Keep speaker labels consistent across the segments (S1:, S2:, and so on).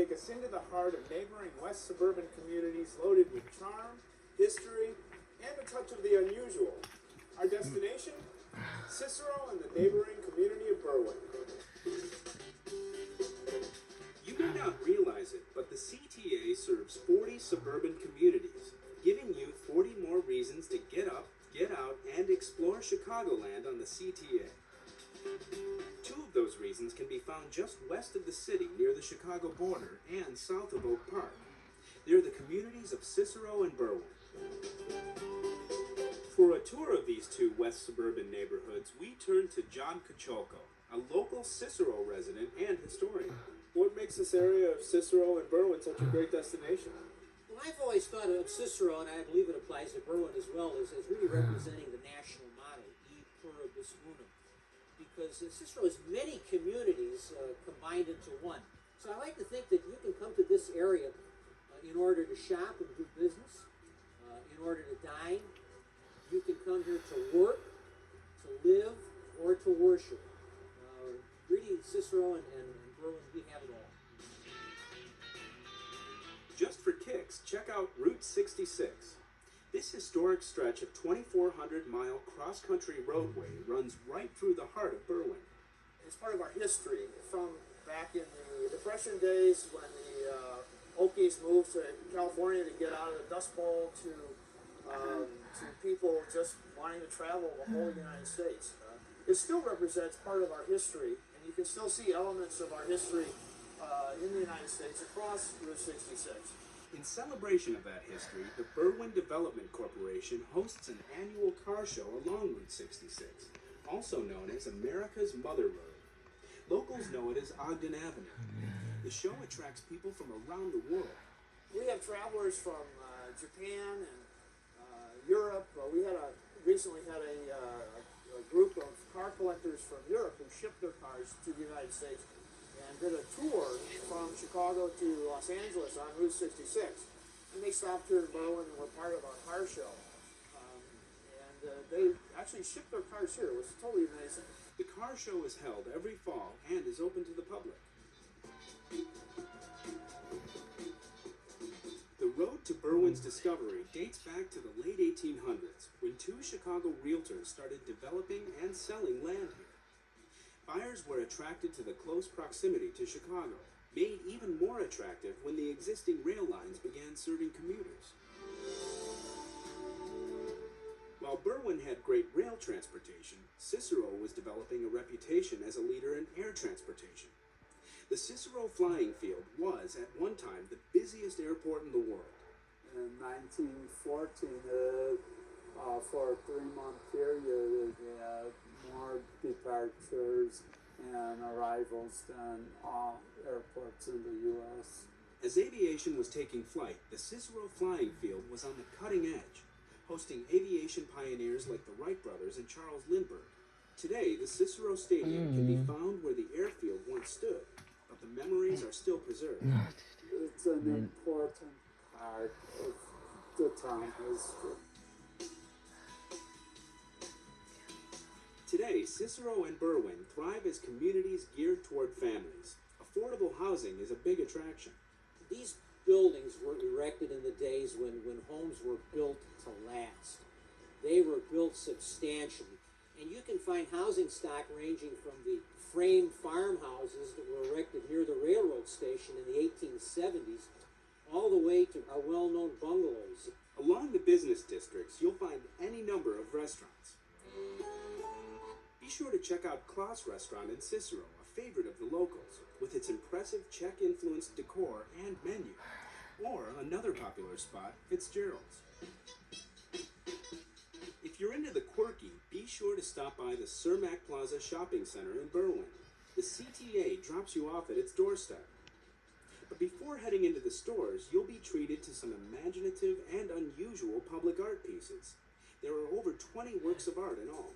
S1: take us into the heart of neighboring West suburban communities loaded with charm, history, and a touch of the unusual. Our destination? Cicero and the neighboring community of Berwyn. You may not realize it, but the CTA serves 40 suburban communities, giving you 40 more reasons to get up, get out, and explore Chicagoland on the CTA. Two of those reasons can be found just west of the city near the Chicago border and south of Oak Park. They're the communities of Cicero and Berwyn. For a tour of these two west suburban neighborhoods, we turn to John Kocholko, a local Cicero resident and historian. What makes this area of Cicero and Berwyn such a great destination?
S2: Well, I've always thought of Cicero, and I believe it applies to Berwyn as well, as really representing the national motto, E pluribus unum, because Cicero has many communities combined into one. So I like to think that you can come to this area in order to shop and do business, in order to dine. You can come here to work, to live, or to worship. Really, Cicero and Berwyn, we have it all.
S1: Just for kicks, check out Route 66. This historic stretch of 2,400-mile cross-country roadway runs right through the heart of Berwyn. It's part of our history from back in the Depression days when the Okies moved to California to get out of the Dust Bowl to people just wanting to travel the whole United States. It still represents part of our history, and you can still see elements of our history in the United States across Route 66. In celebration of that history, the Berwyn Development Corporation hosts an annual car show along Route 66, also known as America's Mother Road. Locals know it as Ogden Avenue. The show attracts people from around the world. We have travelers from Japan and Europe. We recently had a group of car collectors from Europe who shipped their cars to the United States and did a tour from Chicago to Los Angeles on Route 66. And they stopped here in Berwyn and were part of our car show. They actually shipped their cars here. It was totally amazing. The car show is held every fall and is open to the public. The road to Berwyn's discovery dates back to the late 1800s, when two Chicago realtors started developing and selling land here. Buyers were attracted to the close proximity to Chicago, made even more attractive when the existing rail lines began serving commuters. While Berwyn had great rail transportation, Cicero was developing a reputation as a leader in air transportation. The Cicero Flying Field was, at one time, the busiest airport in the world.
S3: In 1914, for a 3-month period, we had more departures and arrivals than all airports in the U.S.
S1: As aviation was taking flight, the Cicero Flying Field was on the cutting edge, hosting aviation pioneers like the Wright brothers and Charles Lindbergh. Today, the Cicero Stadium can be found where the airfield once stood, but the memories are still preserved.
S3: It's an important part of the town history.
S1: Today, Cicero and Berwyn thrive as communities geared toward families. Affordable housing is a big attraction.
S2: These buildings were erected in the days when homes were built to last. They were built substantially. And you can find housing stock ranging from the frame farmhouses that were erected near the railroad station in the 1870s, all the way to our well-known bungalows.
S1: Along the business districts, you'll find any number of restaurants. Be sure to check out Klaus Restaurant in Cicero, a favorite of the locals, with its impressive Czech-influenced decor and menu. Or another popular spot, Fitzgerald's. If you're into the quirky, be sure to stop by the Cermak Plaza Shopping Center in Berwyn. The CTA drops you off at its doorstep. But before heading into the stores, you'll be treated to some imaginative and unusual public art pieces. There are over 20 works of art in all.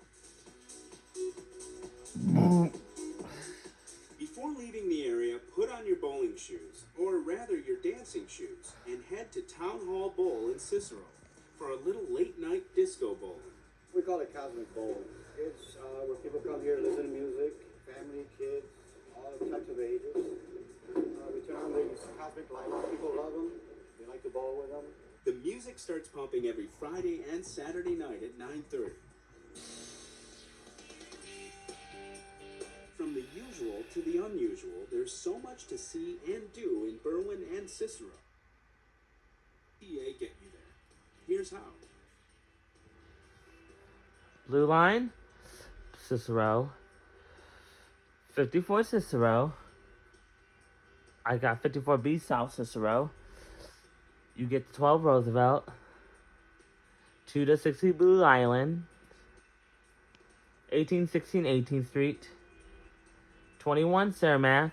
S1: Before leaving the area, put on your bowling shoes, or rather your dancing shoes, and head to Town Hall Bowl in Cicero for a little late-night disco bowling.
S4: We call it Cosmic Bowling. It's where people come here to listen to music, family, kids, all types of ages. We turn on these Cosmic Light. People love them. They like to bowl with them.
S5: The music starts pumping every Friday and Saturday night at 9:30. From the usual to the unusual, there's so much to see and do in Berwyn and Cicero. PA get you there. Here's how.
S6: Blue line, Cicero. 54 Cicero. I got 54B South Cicero. You get 12 Roosevelt. 2 to 60 Blue Island. 1816 18th Street. 21 Cermak.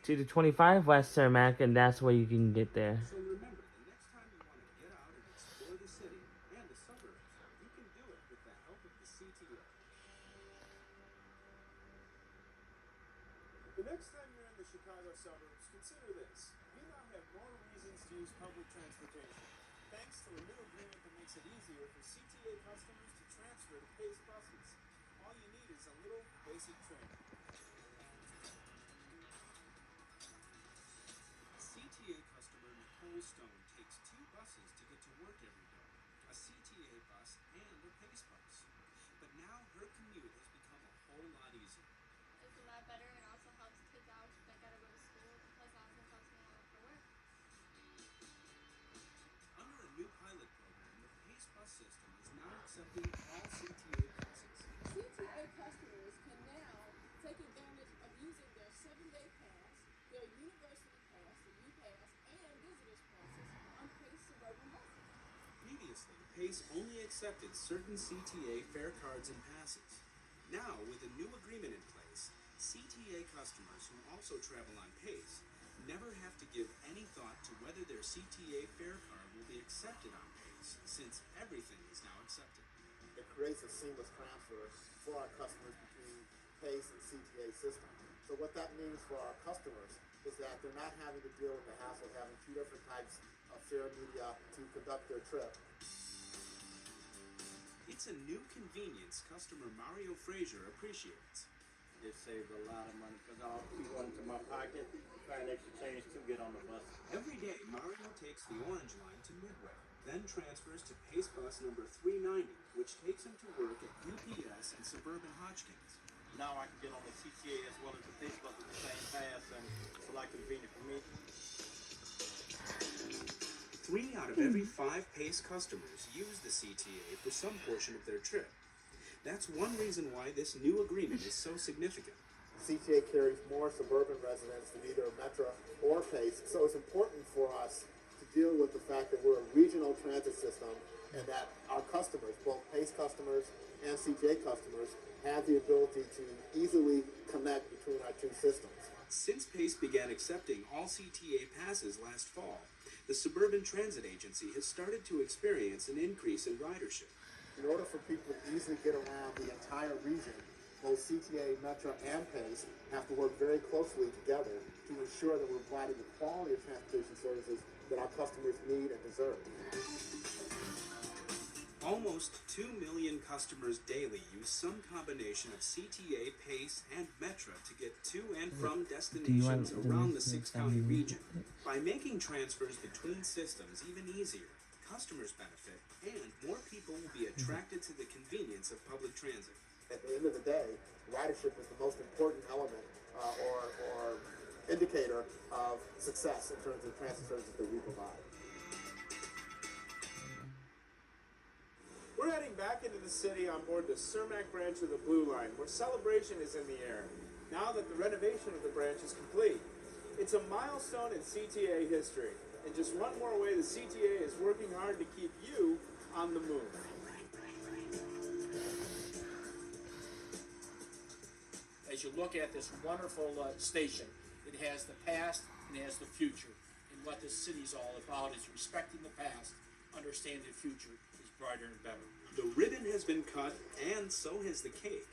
S6: 2 to 25 West Cermak, and that's where you can get there.
S5: So remember, the next time you want to get out and explore the city and the suburbs, you can do it with the help of the CTA.
S1: The next time you're in the Chicago suburbs, consider this. You now have more reasons to use public transportation, thanks to a new agreement that makes it easier for CTA customers to transfer to PACE buses. All you need is a little basic training.
S5: CTA customer Nicole Stone takes 2 buses to get to work every day, a CTA bus and a PACE bus. But now her commute has become a whole lot easier.
S7: It's a lot better and also helps kids out that gotta go to school, plus also helps me out for work.
S5: Under a new pilot program, the PACE bus system is now accepting all CTA buses.
S8: CTA customers can now take advantage of using their 7-day pass, their university pass, the UPass, and visitors passes on PACE suburban buses.
S5: Previously, PACE only accepted certain CTA fare cards and passes. Now, with a new agreement in place, CTA customers who also travel on PACE never have to give any thought to whether their CTA fare card will be accepted on PACE, since everything is now accepted.
S9: It creates a seamless transfer for our customers between PACE and CTA system. So what that means for our customers is that they're not having to deal with the hassle of having 2 different types of fare media to conduct their trip.
S5: It's a new convenience customer Mario Frazier appreciates.
S4: It saves a lot of money because I'll keep one to my pocket, find extra change to get on the bus.
S5: Every day, Mario takes the Orange Line to Midway, then transfers to PACE bus number 390, which takes him to work at UPS in suburban Hodgkins.
S4: Now I can get on the CTA as well as the PACE bus with the same pass, and it's a lot convenient for me.
S5: 3 out of every 5 PACE customers use the CTA for some portion of their trip. That's one reason why this new agreement is so significant.
S9: CTA carries more suburban residents than either Metro or PACE, so it's important for us to deal with the fact that we're a regional transit system and that our customers, both PACE customers and CTA customers, have the ability to easily connect between our 2 systems.
S5: Since PACE began accepting all CTA passes last fall, the Suburban Transit Agency has started to experience an increase in ridership.
S9: In order for people to easily get around the entire region, both CTA, Metro, and PACE have to work very closely together to ensure that we're providing the quality of transportation services that our customers need and deserve.
S5: Almost 2 million customers daily use some combination of CTA, PACE, and Metra to get to and from destinations around the 6-county region. By making transfers between systems even easier, customers benefit, and more people will be attracted to the convenience of public transit.
S9: At the end of the day, ridership is the most important element or indicator of success in terms of transit services that we provide.
S1: We're heading back into the city on board the Cermak branch of the Blue Line, where celebration is in the air, now that the renovation of the branch is complete. It's a milestone in CTA history, and just one more way the CTA is working hard to keep you on the move.
S10: As you look at this wonderful station, it has the past and it has the future. And what this city's all about is respecting the past, understanding the future is brighter and better.
S5: The ribbon has been cut, and so has the cake.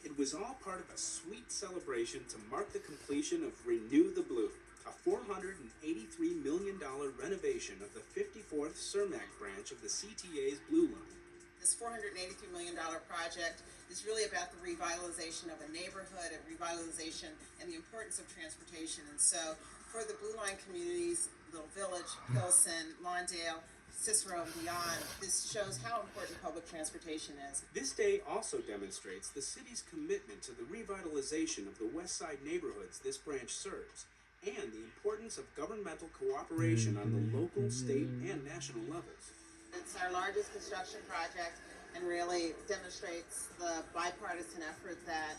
S5: It was all part of a sweet celebration to mark the completion of Renew the Blue, a $483 million renovation of the 54th Cermak branch of the CTA's Blue Line.
S11: This $483 million project is really about the revitalization of a neighborhood, a revitalization, and the importance of transportation. And so for the Blue Line communities, Little Village, Pilsen, Lawndale, Cicero, and beyond, this shows how important public transportation is.
S5: This day also demonstrates the city's commitment to the revitalization of the West Side neighborhoods this branch serves, and the importance of governmental cooperation on the local, state, and national levels.
S11: It's our largest construction project and really demonstrates the bipartisan effort that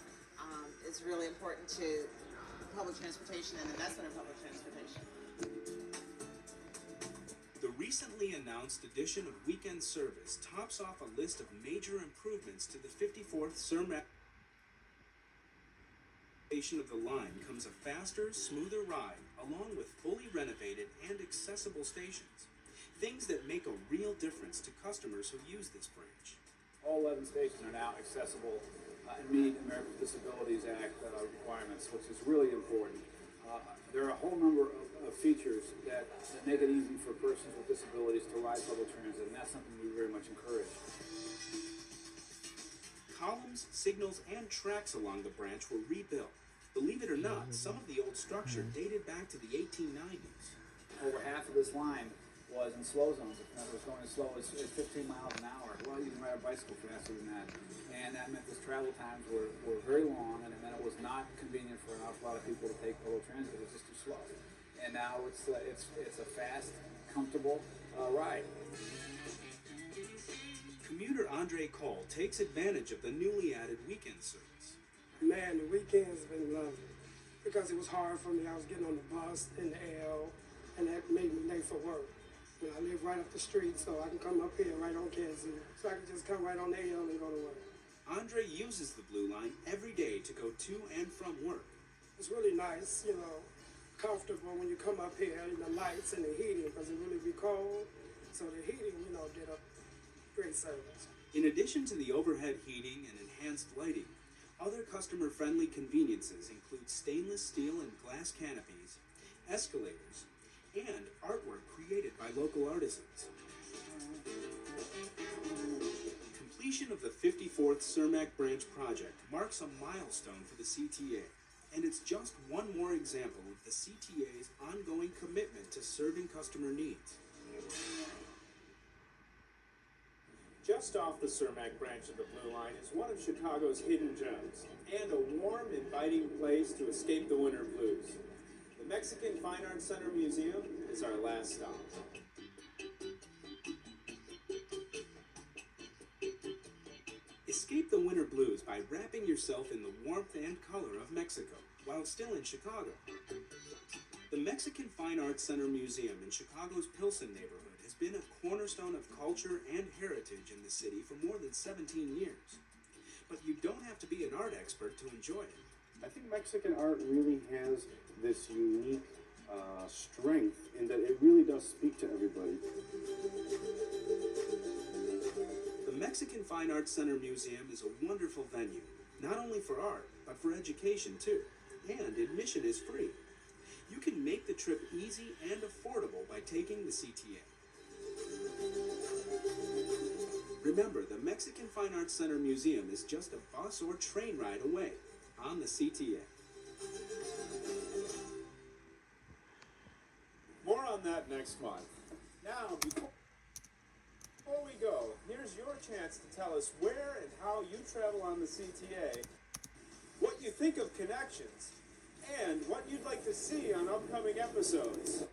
S11: is really important to public transportation and investment in public transportation.
S5: The recently announced addition of weekend service tops off a list of major improvements to the 54th Cermak. Of the line comes a faster, smoother ride, along with fully renovated and accessible stations. Things that make a real difference to customers who use this branch.
S12: All 11 stations are now accessible and meet Americans with Disabilities Act requirements, which is really important. There are a whole number of features that make it easy for persons with disabilities to ride public transit, and that's something we very much encourage.
S5: Columns, signals, and tracks along the branch were rebuilt. Believe it or not, some of the old structure dated back to the 1890s.
S12: Over half of this line was in slow zones. If it was going as slow as 15 miles an hour. Well, you can ride a bicycle faster than that. And that meant the travel times were very long, and it meant it was not convenient for an awful lot of people to take public transit. It was just too slow. And now it's a fast, comfortable ride.
S5: Commuter Andre Cole takes advantage of the newly added weekend service.
S13: Man, the weekend's been lovely because it was hard for me. I was getting on the bus in the L, and that made me late for work. And I live right up the street, so I can come up here right on Kansas. So I can just come right on the L and go to work.
S5: Andre uses the Blue Line every day to go to and from work.
S13: It's really nice, you know, comfortable when you come up here, and the lights and the heating, because it really be cold. So the heating, you know, did a great service.
S5: In addition to the overhead heating and enhanced lighting, other customer-friendly conveniences include stainless steel and glass canopies, escalators, and artwork created by local artisans. Completion of the 54th Cermak Branch project marks a milestone for the CTA, and it's just one more example of the CTA's ongoing commitment to serving customer needs.
S14: Just off the Cermak branch of the Blue Line is one of Chicago's hidden gems, and a warm, inviting place to escape the winter blues. The Mexican Fine Arts Center Museum is our last stop.
S5: Escape the winter blues by wrapping yourself in the warmth and color of Mexico, while still in Chicago. The Mexican Fine Arts Center Museum in Chicago's Pilsen neighborhood has been a cornerstone of culture and heritage in the city for more than 17 years. But you don't have to be an art expert to enjoy it.
S15: I think Mexican art really has this unique strength in that it really does speak to everybody.
S5: The Mexican Fine Arts Center Museum is a wonderful venue, not only for art, but for education too. And admission is free. You can make the trip easy and affordable by taking the CTA. Remember, the Mexican Fine Arts Center Museum is just a bus or train ride away on the CTA.
S14: More on that next month. Now, before we go, here's your chance to tell us where and how you travel on the CTA, what you think of Connections, and what you'd like to see on upcoming episodes.